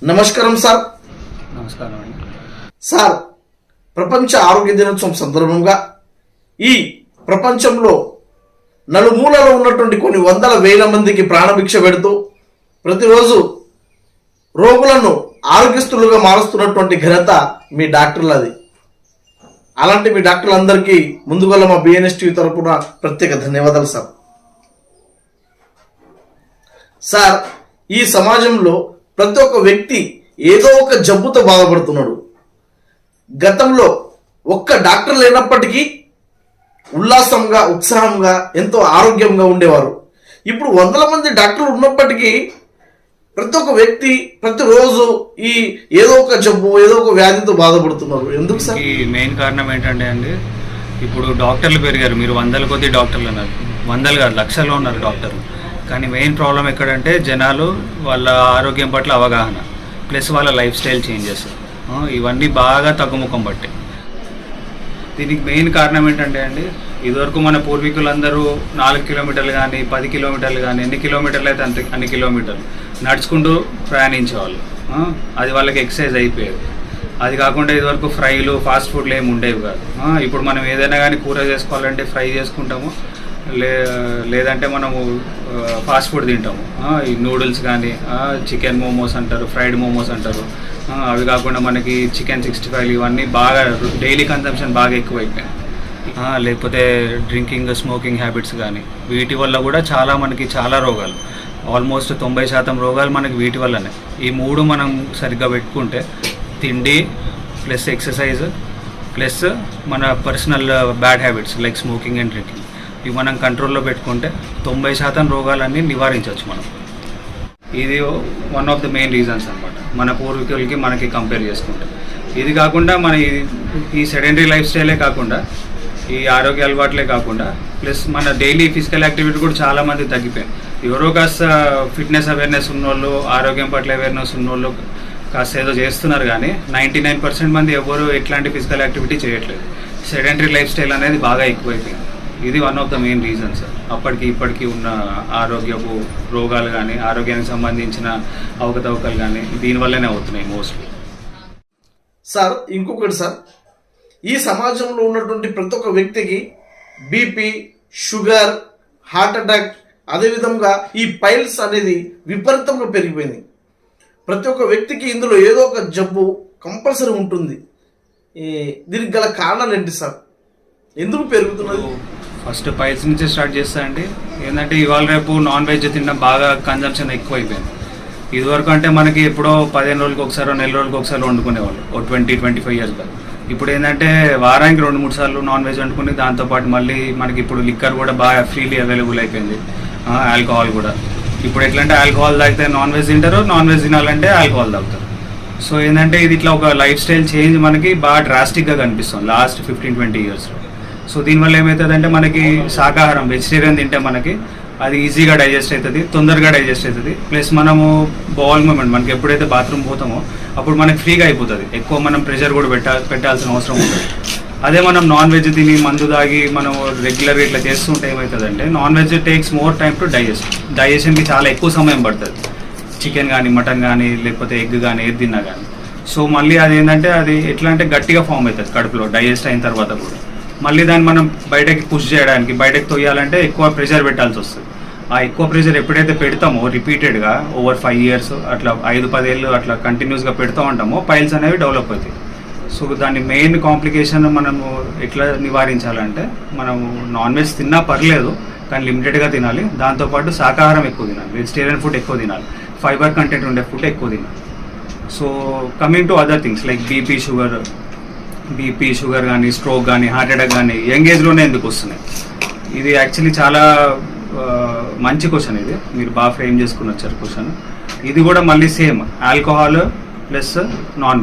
నమస్కారం సార్. నమస్కారం అండి. సార్, ప్రపంచ ఆరోగ్య దినోత్సవం సందర్భంగా ఈ ప్రపంచంలో నలుమూలలో ఉన్నటువంటి కొన్ని వందల వేల మందికి ప్రాణభిక్ష పెడుతూ ప్రతిరోజు రోగులను ఆరోగ్యస్తులుగా మారుస్తున్నటువంటి ఘనత మీ డాక్టర్లది. అలాంటి మీ డాక్టర్లందరికీ ముందుగా మా బిఎన్ఎస్ టీవీ తరపున ప్రత్యేక ధన్యవాదాలు సార్. సార్, ఈ సమాజంలో ప్రతి ఒక్క వ్యక్తి ఏదో ఒక జబ్బుతో బాధపడుతున్నాడు. గతంలో ఒక్క డాక్టర్ లేనప్పటికీ ఉల్లాసంగా, ఉత్సాహంగా, ఎంతో ఆరోగ్యంగా ఉండేవారు. ఇప్పుడు వందల మంది డాక్టర్లు ఉన్నప్పటికీ ప్రతి ఒక్క వ్యక్తి ప్రతిరోజు ఈ ఏదో ఒక జబ్బు, ఏదో ఒక వ్యాధితో బాధపడుతున్నారు. ఎందుకు సార్? ఈ మెయిన్ కారణం ఏంటంటే అండి, ఇప్పుడు డాక్టర్లు పెరిగారు. మీరు వందల కొద్ది డాక్టర్లు ఉన్నారు, వందలు కాదు లక్షల్లో ఉన్నారు డాక్టర్లు. కానీ మెయిన్ ప్రాబ్లం ఎక్కడంటే జనాలు వాళ్ళ ఆరోగ్యం పట్ల అవగాహన ప్లస్ వాళ్ళ లైఫ్ స్టైల్ చేంజెస్, ఇవన్నీ బాగా తగ్గుముఖం పట్టాయి. దీనికి మెయిన్ కారణం ఏంటంటే అండి, ఇదివరకు మన పూర్వీకులందరూ 4 కిలోమీటర్లు కానీ 10 కిలోమీటర్లు కానీ ఎన్ని కిలోమీటర్లు అయితే అన్ని కిలోమీటర్లు నడుచుకుంటూ ప్రయాణించేవాళ్ళు. అది వాళ్ళకి ఎక్సర్సైజ్ అయిపోయేది. అది కాకుండా ఇదివరకు ఫ్రైలు, ఫాస్ట్ ఫుడ్లు ఏమి ఉండేవి కాదు. ఇప్పుడు మనం ఏదైనా కానీ కూర చేసుకోవాలంటే ఫ్రై చేసుకుంటాము, లేదంటే మనము ఫాస్ట్ ఫుడ్ తింటాము. ఈ నూడిల్స్ కానీ, చికెన్ మోమోస్ అంటారు, ఫ్రైడ్ మోమోస్ అంటారు. అవి కాకుండా మనకి చికెన్ 65 ఇవన్నీ బాగా డైలీ కన్సంప్షన్ బాగా ఎక్కువైపోయాయి. లేకపోతే డ్రింకింగ్, స్మోకింగ్ హ్యాబిట్స్ కానీ, వీటి వల్ల కూడా మనకి చాలా రోగాలు, ఆల్మోస్ట్ 90% రోగాలు మనకి వీటి వల్లనే. ఈ మూడు మనం సరిగ్గా పెట్టుకుంటే, తిండి ప్లస్ ఎక్సర్సైజ్ ప్లస్ మన personal bad habits like smoking and drinking, ఇవి మనం కంట్రోల్లో పెట్టుకుంటే 90% రోగాలన్నీ నివారించవచ్చు మనం. ఇది one of the main reasons అనమాట మన పూర్వీకులకి మనకి కంపేర్ చేసుకుంటే. ఇది కాకుండా మన ఈ సెడెంటరీ లైఫ్ స్టైలే కాకుండా, ఈ ఆరోగ్య అలవాట్లే కాకుండా ప్లస్ మన డైలీ ఫిజికల్ యాక్టివిటీ కూడా చాలామంది తగ్గిపోయింది. ఎవరో కాస్త ఫిట్నెస్ అవేర్నెస్ ఉన్నోళ్ళు, ఆరోగ్యం పట్ల అవేర్నెస్ ఉన్నోళ్ళు కాస్త ఏదో చేస్తున్నారు, కానీ 99% మంది ఎవరు ఎట్లాంటి ఫిజికల్ యాక్టివిటీ చేయట్లేదు. సెడెంటరీ లైఫ్ స్టైల్ అనేది బాగా ఎక్కువైపోయింది. ఇది one of the main reasons. అప్పటికి ఇప్పటికీ ఉన్న ఆరోగ్యపు రోగాలు కానీ, ఆరోగ్యానికి సంబంధించిన అవకతవకలు కానీ దీనివల్లనే అవుతున్నాయి మోస్ట్లీ. సార్, ఇంకొకటి సార్, ఈ సమాజంలో ఉన్నటువంటి ప్రతి ఒక్క వ్యక్తికి బీపీ, షుగర్, హార్ట్ అటాక్, అదేవిధంగా ఈ పైల్స్ అనేది విపరీతంగా పెరిగిపోయింది. ప్రతి ఒక్క వ్యక్తికి ఇందులో ఏదో ఒక జబ్బు కంపల్సరీ ఉంటుంది. దీనికి గల కారణాలు ఏంటి సార్? ఎందుకు పెరుగుతున్నది? ఫస్ట్ పైల్స్ నుంచి స్టార్ట్ చేస్తా అండి. ఏంటంటే ఇవాళ రేపు నాన్ వెజ్ తినడం బాగా కన్జంప్షన్ ఎక్కువైపోయింది. ఇదివరకు అంటే మనకి ఎప్పుడో 15 రోజులకు ఒకసారి, నెల రోజులకు ఒకసారి వండుకునేవాళ్ళు, ఓ 20-25 ఇయర్స్ బ్యాక్. ఇప్పుడు ఏంటంటే వారానికి 2-3 సార్లు నాన్ వెజ్ వండుకుని, దాంతోపాటు మళ్ళీ మనకి ఇప్పుడు లిక్కర్ కూడా బాగా ఫ్రీలీ అవైలబుల్ అయిపోయింది, ఆల్కహాల్ కూడా. ఇప్పుడు ఎట్లంటే ఆల్కహాల్ తాగితే నాన్ వెజ్ తింటారు, నాన్ వెజ్ తినాలంటే ఆల్కహాల్ తాగుతారు. సో ఏంటంటే ఇది ఇట్లా ఒక లైఫ్ స్టైల్ చేంజ్ మనకి బాగా డ్రాస్టిక్గా కనిపిస్తుంది లాస్ట్ 15-20 ఇయర్స్లో. సో దీనివల్ల ఏమవుతుందంటే మనకి శాకాహారం, వెజిటేరియన్ తింటే మనకి అది ఈజీగా డైజెస్ట్ అవుతుంది, తొందరగా డైజెస్ట్ అవుతుంది. ప్లస్ మనము బౌల్ మూమెంట్, మనకి ఎప్పుడైతే బాత్రూమ్ పోతామో అప్పుడు మనకి ఫ్రీగా అయిపోతుంది, ఎక్కువ మనం ప్రెషర్ కూడా పెట్టాల్సిన అవసరం ఉంటుంది. అదే మనం నాన్ వెజ్ తిని మందు తాగి మనం రెగ్యులర్గా ఇట్లా చేస్తుంటే ఏమవుతుందంటే, non veg takes more time to డైజెషన్కి చాలా ఎక్కువ సమయం పడుతుంది. చికెన్ కానీ, మటన్ కానీ, లేకపోతే ఎగ్ కానీ, ఏది తిన్నా కానీ. సో మళ్ళీ అది ఏంటంటే అది ఎట్లా అంటే గట్టిగా ఫామ్ అవుతుంది కడుపులో డైజెస్ట్ అయిన తర్వాత కూడా. మళ్ళీ దాన్ని మనం బయటకి పుష్ చేయడానికి, బయటకు తొయ్యాలంటే ఎక్కువ ప్రెషర్ పెట్టాల్సి వస్తుంది. ఆ ఎక్కువ ప్రెషర్ ఎప్పుడైతే పెడతామో రిపీటెడ్గా ఓవర్ 5 ఇయర్స్ అట్లా 5-10 ఏళ్ళు అట్లా కంటిన్యూస్గా పెడతా ఉంటామో పైల్స్ అనేవి డెవలప్ అవుతాయి. సో దాని మెయిన్ కాంప్లికేషన్ మనము ఎట్లా నివారించాలంటే, మనము నాన్ వెజ్ తిన్నా పర్లేదు కానీ లిమిటెడ్గా తినాలి. దాంతోపాటు శాకాహారం ఎక్కువ తినాలి, వెజిటేరియన్ ఫుడ్ ఎక్కువ తినాలి, ఫైబర్ కంటెంట్ ఉండే ఫుడ్ ఎక్కువ తినాలి. So coming to other things like BP, sugar కానీ, స్ట్రోక్ కానీ, హార్ట్ అటాక్ కానీ యంగ్ ఏజ్లోనే ఎందుకు వస్తున్నాయి? ఇది యాక్చువల్లీ చాలా మంచి క్వశ్చన్. ఇది మీరు బాగా ఫ్రేమ్ చేసుకుని వచ్చారు క్వశ్చన్. ఇది కూడా మళ్ళీ same, alcohol plus non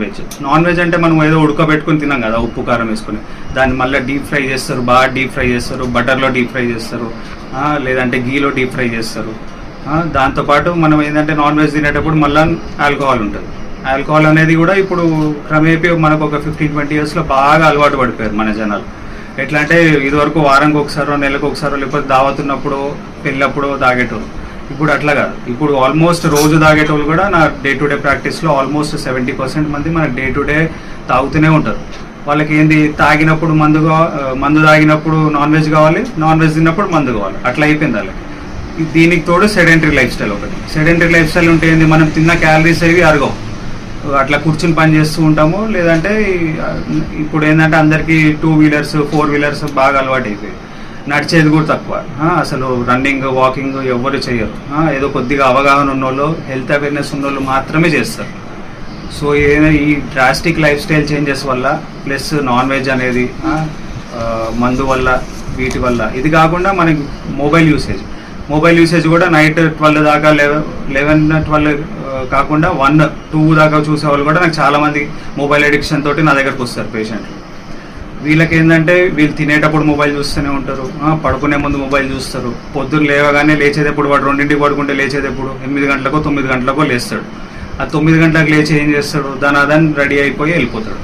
veg అంటే మనం ఏదో ఉడకబెట్టుకుని తిన్నాం కదా, ఉప్పు కారం వేసుకొని, దాన్ని మళ్ళీ డీప్ ఫ్రై చేస్తారు, బాగా డీప్ ఫ్రై చేస్తారు, బటర్లో డీప్ ఫ్రై చేస్తారు, లేదంటే గీలో డీప్ ఫ్రై చేస్తారు. దాంతోపాటు మనం ఏంటంటే నాన్ వెజ్ తినేటప్పుడు మళ్ళీ ఆల్కహాల్ ఉంటుంది. ఆల్కహాల్ అనేది కూడా ఇప్పుడు క్రమేపీ మనకు ఒక 15-20 ఇయర్స్లో బాగా అలవాటు పడిపోయారు మన జనాలు. ఎట్లా అంటే ఇదివరకు వారానికి ఒకసారో, నెలకు ఒకసారో, లేకపోతే దావతున్నప్పుడు, పెళ్ళప్పుడు తాగేటోరు. ఇప్పుడు అట్లా కాదు. ఇప్పుడు ఆల్మోస్ట్ రోజు తాగేటోళ్ళు కూడా నా డే టు డే ప్రాక్టీస్లో ఆల్మోస్ట్ 70% మంది మనకు డే టు డే తాగుతూనే ఉంటారు. వాళ్ళకి ఏంది, తాగినప్పుడు మందు తాగినప్పుడు నాన్ వెజ్ కావాలి, నాన్ వెజ్ తిన్నప్పుడు మందు కావాలి, అట్లా అయిపోయింది వాళ్ళకి. దీనికి తోడు సెడెంటరీ లైఫ్ స్టైల్ ఒకటి. సెడెంటరీ లైఫ్ స్టైల్ ఉంటే ఏంది, మనం తిన్న క్యాలరీస్ అవి అరగవు, అట్లా కూర్చుని పని చేస్తూ ఉంటాము. లేదంటే ఇప్పుడు ఏంటంటే అందరికీ 2 వీలర్స్ 4 వీలర్స్ బాగా అలవాటు అయిపోయి నడిచేది కూడా తక్కువ. అసలు రన్నింగ్ వాకింగ్ ఎవ్వరు చేయరు. ఏదో కొద్దిగా అవగాహన ఉన్నోళ్ళు, హెల్త్ అవేర్నెస్ ఉన్నోళ్ళు మాత్రమే చేస్తారు. సో ఈ డ్రాస్టిక్ లైఫ్ స్టైల్ చేంజెస్ వల్ల ప్లస్ నాన్ వెజ్ అనేది మందు వల్ల, వీటి వల్ల, ఇది కాకుండా మనకి మొబైల్ యూసేజ్ కూడా నైట్ 12 దాకా 11-12 కాకుండా 1-2 దాకా చూసే వాళ్ళు కూడా నాకు చాలామంది మొబైల్ అడిక్షన్ తోటి నా దగ్గరకు వస్తారు పేషెంట్లు. వీళ్ళకి ఏంటంటే వీళ్ళు తినేటప్పుడు మొబైల్ చూస్తూనే ఉంటారు, పడుకునే ముందు మొబైల్ చూస్తారు, పొద్దున్న లేవగానే లేచేటప్పుడు వాడు 2ంటికి పడుకుంటే లేచేటప్పుడు 8 గంటలకో 9 గంటలకో లేస్తాడు. ఆ 9 గంటలకు లేచి ఏం చేస్తాడు, దాని రెడీ అయిపోయి వెళ్ళిపోతాడు.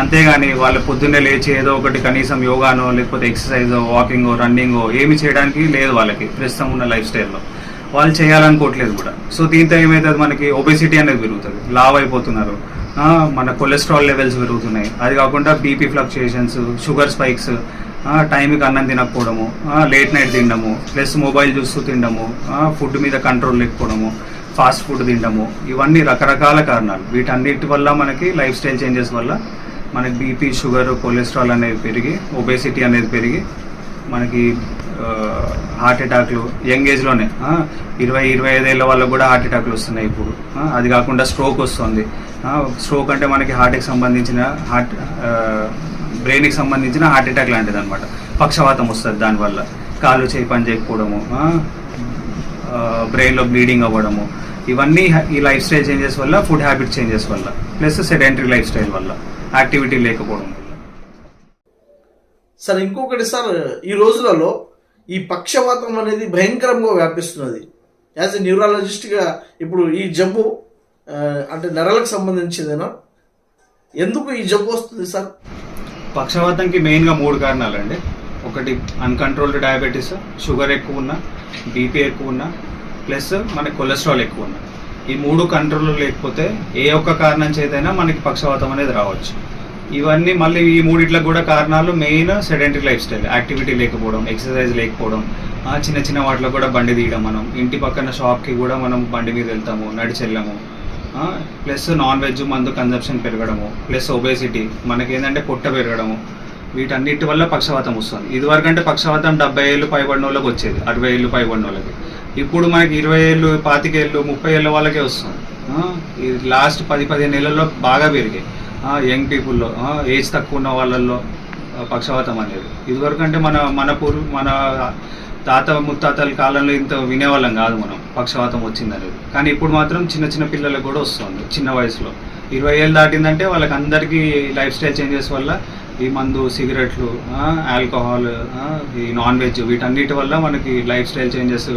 అంతేగాని వాళ్ళు పొద్దున్నే లేచి ఏదో ఒకటి కనీసం యోగానో లేకపోతే ఎక్సర్సైజో వాకింగో రన్నింగో ఏమి చేయడానికి లేదు వాళ్ళకి. ప్రస్తుతం ఉన్న లైఫ్ స్టైల్లో వాళ్ళు చేయాలనుకోవట్లేదు కూడా. సో దీంతో ఏమవుతుంది, మనకి ఒబెసిటీ అనేది పెరుగుతుంది, లావ్ అయిపోతున్నారు, మన కొలెస్ట్రాల్ లెవెల్స్ పెరుగుతున్నాయి. అది కాకుండా బీపీ ఫ్లక్చుయేషన్స్, షుగర్ స్పైక్స్, టైంకి అన్నం తినకపోవడము, లేట్ నైట్ తినడము, ప్లస్ మొబైల్ చూస్తూ తినడము, ఫుడ్ మీద కంట్రోల్ లేకపోవడము, ఫాస్ట్ ఫుడ్ తినడము, ఇవన్నీ రకరకాల కారణాలు. వీటన్నిటి వల్ల మనకి లైఫ్ స్టైల్ చేంజెస్ వల్ల మనకి బీపీ, షుగర్, కొలెస్ట్రాల్ అనేది పెరిగి ఒబేసిటీ అనేది పెరిగి మనకి హార్ట్ అటాక్లు యంగ్ ఏజ్లోనే 20-25 ఏళ్ళ వాళ్ళకు కూడా హార్ట్ అటాక్లు వస్తున్నాయి ఇప్పుడు. అది కాకుండా స్ట్రోక్ వస్తుంది. స్ట్రోక్ అంటే మనకి హార్ట్కి సంబంధించిన బ్రెయిన్కి సంబంధించిన హార్ట్ అటాక్ లాంటిది అనమాట. పక్షవాతం వస్తుంది దానివల్ల. కాళ్ళు చేయి పని చేయకపోవడము, బ్రెయిన్లో బ్లీడింగ్ అవ్వడము, ఇవన్నీ ఈ లైఫ్ స్టైల్ చేంజెస్ వల్ల, ఫుడ్ హ్యాబిట్ చేంజెస్ వల్ల, ప్లస్ సెడెంటరీ లైఫ్ స్టైల్ వల్ల, యాక్టివిటీ లేకపోవడం వల్ల. సార్ ఇంకొకటి సార్, ఈ రోజులలో ఈ పక్షవాతం అనేది భయంకరంగా వ్యాపిస్తున్నది. యాజ్ ఎ న్యూరాలజిస్ట్గా ఇప్పుడు ఈ జబ్బు అంటే నరాలకు సంబంధించిందేనా? ఎందుకు ఈ జబ్బు వస్తుంది సార్? పక్షవాతంకి మెయిన్గా 3 కారణాలండి. ఒకటి అన్కంట్రోల్డ్ డయాబెటీస్, షుగర్ ఎక్కువ ఉన్నా, బీపీ ఎక్కువ ఉన్నా, ప్లస్ మనకి కొలెస్ట్రాల్ ఎక్కువ ఉన్నా. ఈ 3 కంట్రోల్ లేకపోతే ఏ ఒక్క కారణం చేతైనా మనకి పక్షవాతం అనేది రావచ్చు. ఇవన్నీ మళ్ళీ ఈ 3 కూడా కారణాలు main sedentary life style, activity లేకపోవడం, ఎక్సర్సైజ్ లేకపోవడం, చిన్న చిన్న వాటిలో కూడా బండి తీయడం, మనం ఇంటి పక్కన షాప్కి కూడా మనం బండి మీద వెళ్తాము, నడిచి వెళ్ళము, ప్లస్ నాన్ వెజ్ మందు కన్జంప్షన్ పెరగడము, ప్లస్ ఒబేసిటీ, మనకి ఏంటంటే పొట్ట పెరగడము, వీటన్నిటి వల్ల పక్షవాతం వస్తుంది. ఇదివరకంటే పక్షవాతం 70 ఏళ్ళు పైబడిన వాళ్ళకి వచ్చేది, 60 ఏళ్ళు పైబడిన వాళ్ళకి. ఇప్పుడు మనకి 20 ఏళ్ళు 25 ఏళ్ళు 30 ఏళ్ళ వాళ్ళకే వస్తుంది. ఈ లాస్ట్ 10-15 ఏళ్ళలో బాగా పెరిగాయి యంగ్ పీపుల్లో, ఏజ్ తక్కువ ఉన్న వాళ్ళల్లో పక్షవాతం అనేది. ఇదివరకు అంటే మన తాత ముత్తాతల కాలంలో ఇంత వినేవాళ్ళం కాదు మనం పక్షవాతం వచ్చింది అనేది. కానీ ఇప్పుడు మాత్రం చిన్న చిన్న పిల్లలకు కూడా వస్తుంది చిన్న వయసులో. 20 ఏళ్ళు దాటిందంటే వాళ్ళకి అందరికీ లైఫ్ స్టైల్ చేంజెస్ వల్ల, ఈ మందు, సిగరెట్లు, ఆల్కహాల్, ఈ నాన్ వెజ్, వీటన్నిటి వల్ల మనకి life style changes,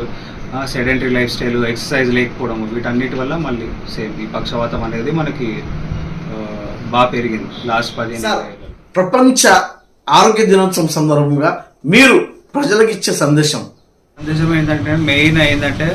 sedentary life style, exercise లేకపోవడం, వీటన్నిటి వల్ల మళ్ళీ సేమ్ ఈ పక్షవాతం అనేది మనకి బాగా పెరిగింది లాస్ట్ 15 ఏళ్ళు. ప్రపంచ ఆరోగ్య దినోత్సవం సందర్భంగా మీరు ప్రజలకు ఇచ్చే సందేశం ఏంటంటే, మెయిన్ ఏంటంటే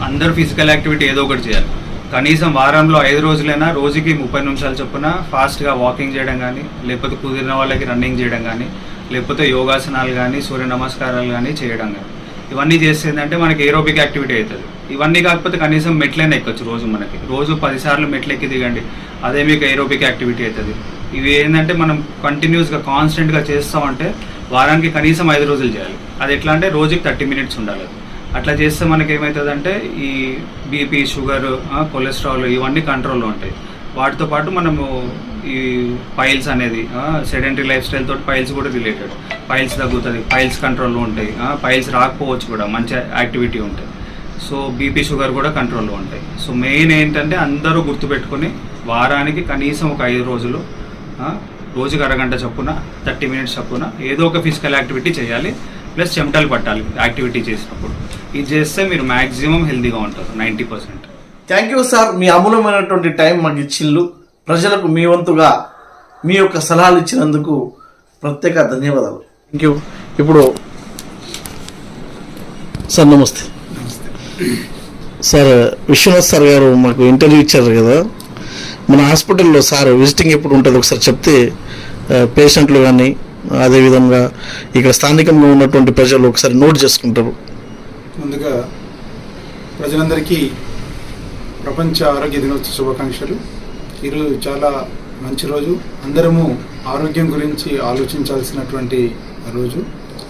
అందరూ ఫిజికల్ యాక్టివిటీ ఏదో ఒకటి చేయాలి. కనీసం వారంలో 5 రోజులైనా రోజుకి 30 నిమిషాలు చొప్పున ఫాస్ట్గా వాకింగ్ చేయడం కానీ, లేకపోతే కుదిరిన వాళ్ళకి రన్నింగ్ చేయడం కానీ, లేకపోతే యోగాసనాలు కానీ, సూర్య నమస్కారాలు కానీ చేయడం కానీ, ఇవన్నీ చేసేదంటే మనకి ఏరోబిక్ యాక్టివిటీ అవుతుంది. ఇవన్నీ కాకపోతే కనీసం మెట్లైనా ఎక్కొచ్చు రోజు 10 సార్లు మెట్లు ఎక్కి దిగండి, అదే మీకు ఏరోబిక్ యాక్టివిటీ అవుతుంది. ఇవి ఏంటంటే మనం కంటిన్యూస్గా కాన్స్టెంట్గా చేస్తామంటే వారానికి కనీసం 5 రోజులు చేయాలి. అది ఎట్లా అంటే రోజుకి 30 మినిట్స్ ఉండాలి. అట్లా చేస్తే మనకి ఏమవుతుందంటే ఈ బీపీ, షుగర్, కొలెస్ట్రాల్ ఇవన్నీ కంట్రోల్లో ఉంటాయి. వాటితో పాటు మనము ఈ పైల్స్ అనేది, సెడెంటరీ లైఫ్ స్టైల్ తోటి పైల్స్ కూడా రిలేటెడ్. పైల్స్ తగ్గుతుంది, పైల్స్ కంట్రోల్లో ఉంటాయి, పైల్స్ రాకపోవచ్చు కూడా మంచి యాక్టివిటీ ఉంటాయి. సో బీపీ, షుగర్ కూడా కంట్రోల్లో ఉంటాయి. సో మెయిన్ ఏంటంటే అందరూ గుర్తుపెట్టుకొని వారానికి కనీసం ఒక 5 రోజులు, రోజుకి అరగంట చొప్పున 30 మినిట్స్ చొప్పున ఏదో ఒక ఫిజికల్ యాక్టివిటీ చేయాలి. ప్లస్ చెమటలు పట్టాలి యాక్టివిటీ చేసినప్పుడు. ఇది చేస్తే మీరు మ్యాక్సిమం హెల్తీగా ఉంటారు 90%. థ్యాంక్ యూ సార్, మీ అమూల్యమైనటువంటి టైం మాకు ఇచ్చిళ్ళు. ప్రజలకు మీ వంతుగా మీ యొక్క సలహాలు ఇచ్చినందుకు ప్రత్యేక ధన్యవాదాలు. Thank you. ఇప్పుడు సార్ నమస్తే. సార్ విశ్వనాథ్ సార్ గారు మాకు ఇంటర్వ్యూ ఇచ్చారు కదా, మన హాస్పిటల్లో సార్ విజిటింగ్ ఎప్పుడు ఉంటుంది ఒకసారి చెప్తే పేషెంట్లు కానీ అదేవిధంగా ఇక్కడ స్థానికంగా ఉన్నటువంటి ప్రజలు ఒకసారి నోట్ చేసుకుంటారు. ముందుగా ప్రజలందరికీ ప్రపంచ ఆరోగ్య దినోత్సవ శుభాకాంక్షలు. ఈరోజు చాలా మంచి రోజు, అందరము ఆరోగ్యం గురించి ఆలోచించాల్సినటువంటి రోజు.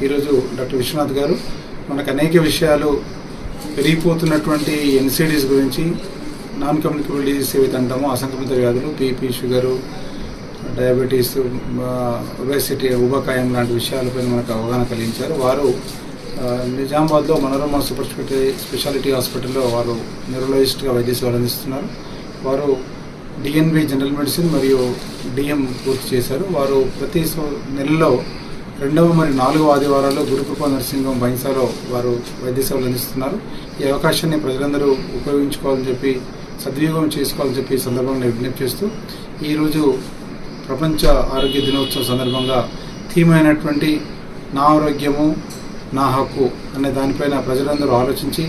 ఈరోజు డాక్టర్ విశ్వనాథ్ గారు మనకు అనేక విషయాలు, పెరిగిపోతున్నటువంటి ఎన్సిడీస్ గురించి, నాన్ కమ్యూనికబుల్ డిజీస్ ఏవైతే అంటామో అసంక్రమిత వ్యాధులు, బీపీ, షుగరు, డయాబెటీస్, ఒబేసిటీ, ఊబకాయం లాంటి విషయాలపైన మనకు అవగాహన కలిగించారు. వారు నిజామాబాద్లో మనోరమ సూపర్ స్పెషాలిటీ హాస్పిటల్లో వారు న్యూరలాజిస్ట్గా వైద్య సేవలు అందిస్తున్నారు. వారు డిఎన్బి జనరల్ మెడిసిన్ మరియు డిఎం పూర్తి చేశారు. వారు ప్రతి నెలలో 2వ మరియు 4వ ఆదివారాలు గురుకృపా నర్సింగ్ బైన్సాలో వారు వైద్య సేవలు అందిస్తున్నారు. ఈ అవకాశాన్ని ప్రజలందరూ ఉపయోగించుకోవాలని చెప్పి, సద్వినియోగం చేసుకోవాలని చెప్పి ఈ సందర్భంగా విజ్ఞప్తి చేస్తూ, ఈరోజు ప్రపంచ ఆరోగ్య దినోత్సవం సందర్భంగా థీమ్ అయినటువంటి నా ఆరోగ్యము నా హక్కు అనే దానిపైన ప్రజలందరూ ఆలోచించి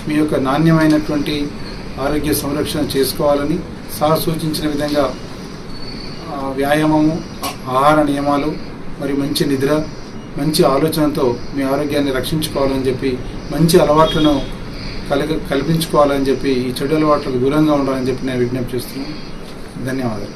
మీ యొక్క నాణ్యమైనటువంటి ఆరోగ్య సంరక్షణ చేసుకోవాలని, సార్ సూచించిన విధంగా వ్యాయామము, ఆహార నియమాలు మరియు మంచి నిద్ర, మంచి ఆలోచనతో మీ ఆరోగ్యాన్ని రక్షించుకోవాలని చెప్పి, మంచి అలవాట్లను కల్పించుకోవాలని చెప్పి, ఈ చెడు అలవాట్లకు దూరంగా ఉండాలని చెప్పి నేను విజ్ఞప్తి చేస్తున్నాను. ధన్యవాదాలు.